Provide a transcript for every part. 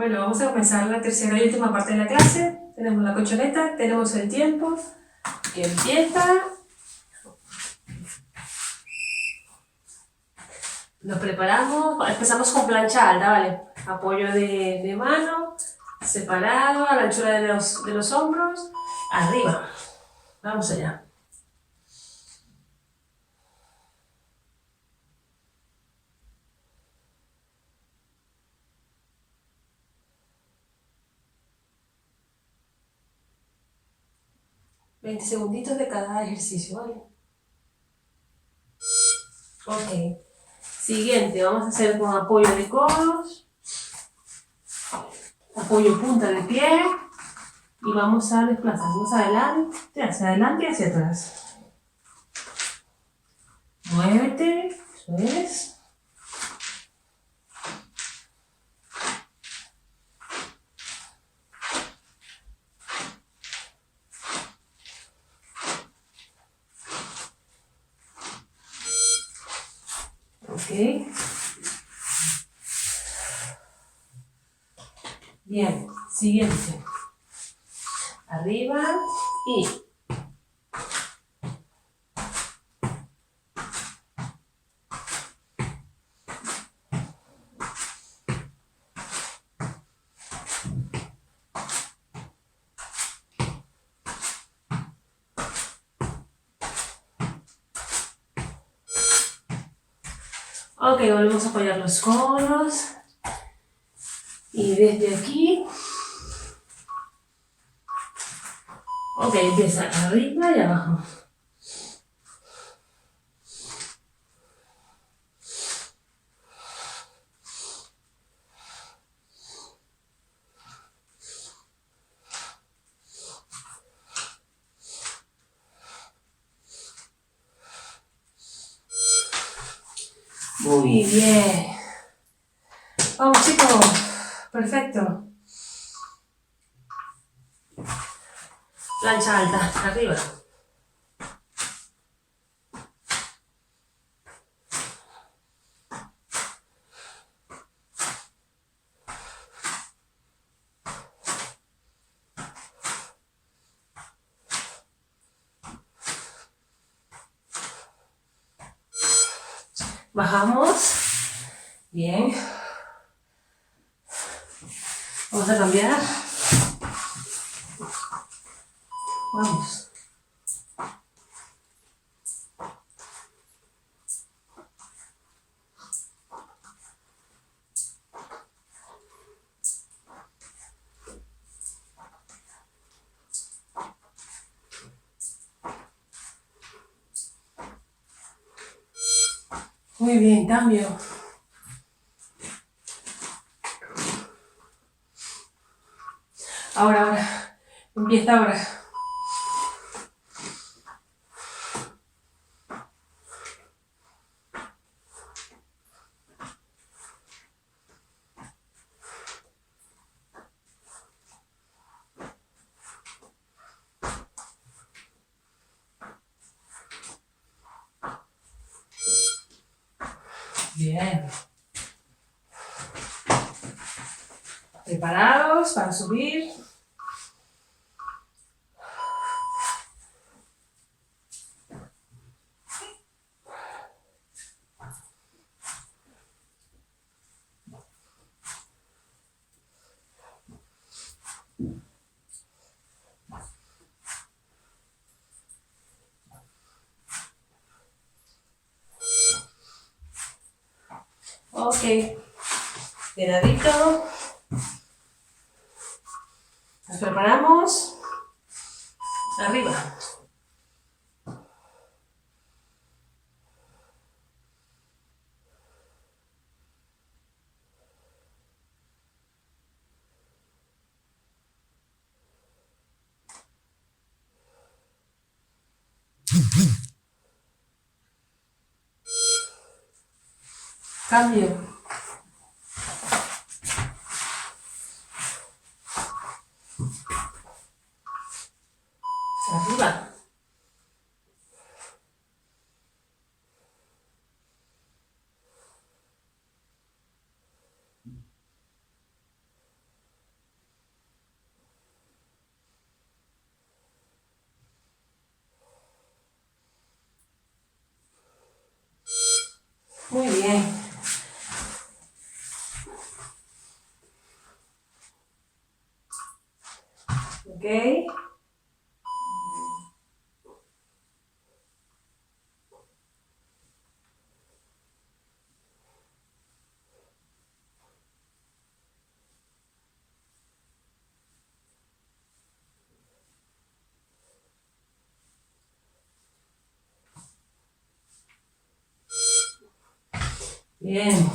Bueno, vamos a comenzar la tercera y última parte de la clase. Tenemos la colchoneta, tenemos el tiempo que empieza. Nos preparamos, empezamos con plancha alta, ¿vale? Apoyo de mano, separado a la altura de los hombros, arriba. Vamos allá. $20 segunditos de cada ejercicio, ¿vale? Ok. Siguiente, vamos a hacer con apoyo de codos, apoyo punta de pie y vamos a desplazarnos hacia adelante y hacia atrás. Muévete, eso es. Ok. Bien, siguiente. Arriba y... Ok, volvemos a apoyar los codos. Y desde aquí... Ok, empieza arriba y abajo. Muy bien. Vamos chicos. Perfecto. Plancha alta, arriba. Bajamos. Bien. Vamos a cambiar. Vamos. Muy bien, cambio. Ahora. Empieza ahora. Bien. Preparados para subir. Ok. De ladito. Nos preparamos. Arriba. Cambio. Arriba. Muy bien. Ok. Bien.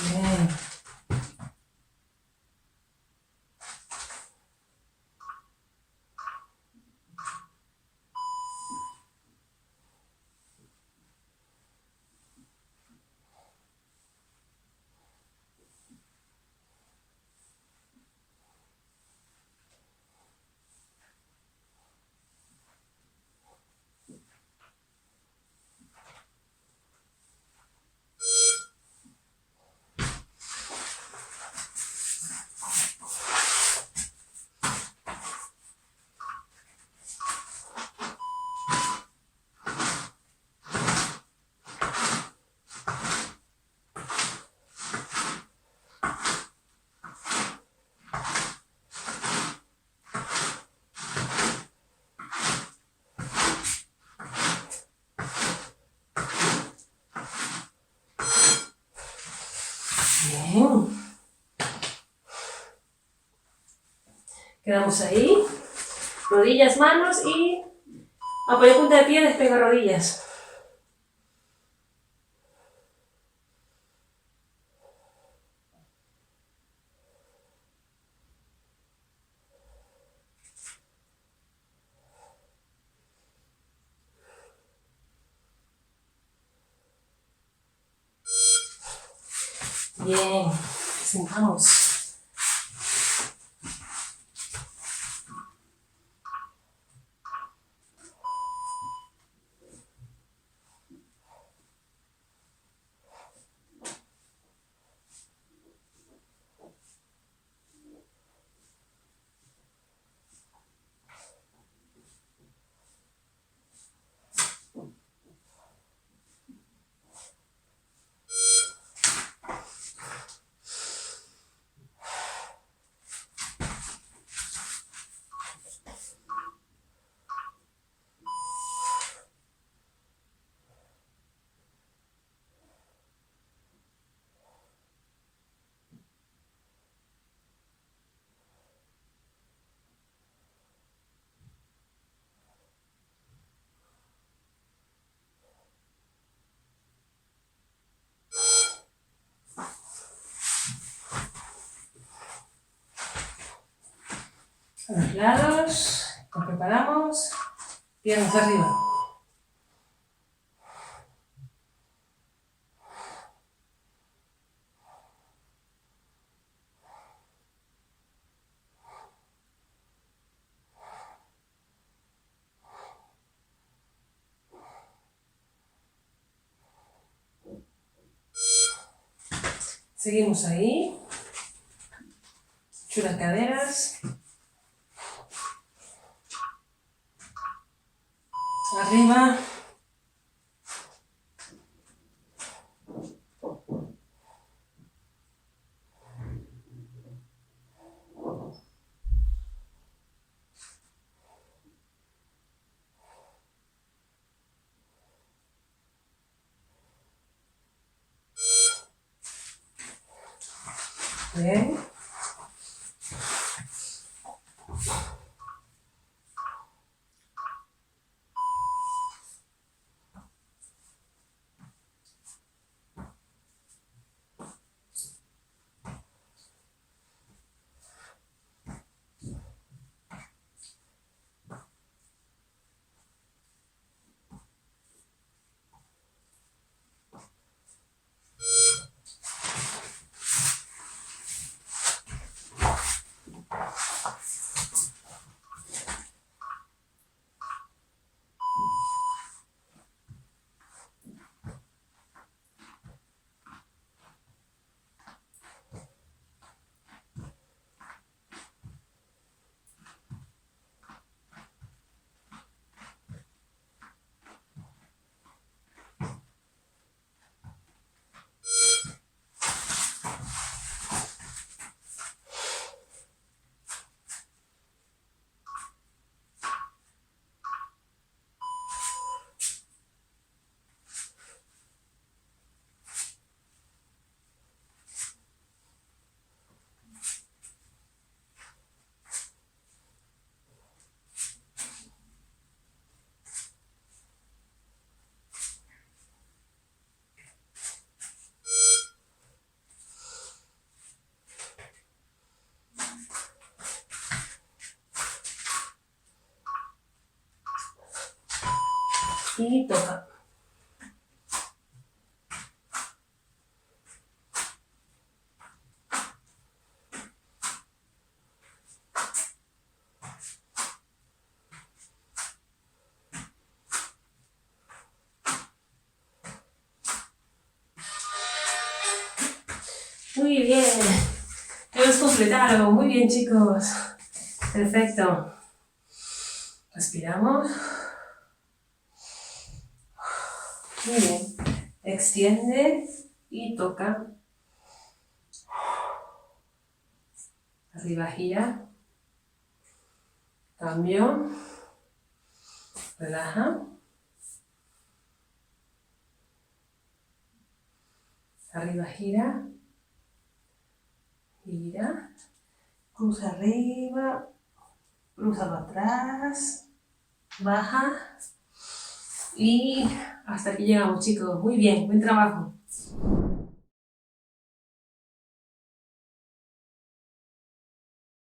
Bien. Bien. Quedamos ahí. Rodillas, manos y apoyo punta de pie, despega rodillas. Bien. Sentamos. A los lados. Nos preparamos. Piernas arriba. Seguimos ahí. Chulas caderas. Arriba. Bien. Y toca. Muy bien. Hemos completado. Muy bien, chicos. Perfecto. Respiramos. Muy bien. Extiende y toca. Arriba gira. Cambio. Relaja. Arriba gira. Gira. Cruza arriba. Cruza para atrás. Baja. Y hasta aquí llegamos, chicos. Muy bien. Buen trabajo.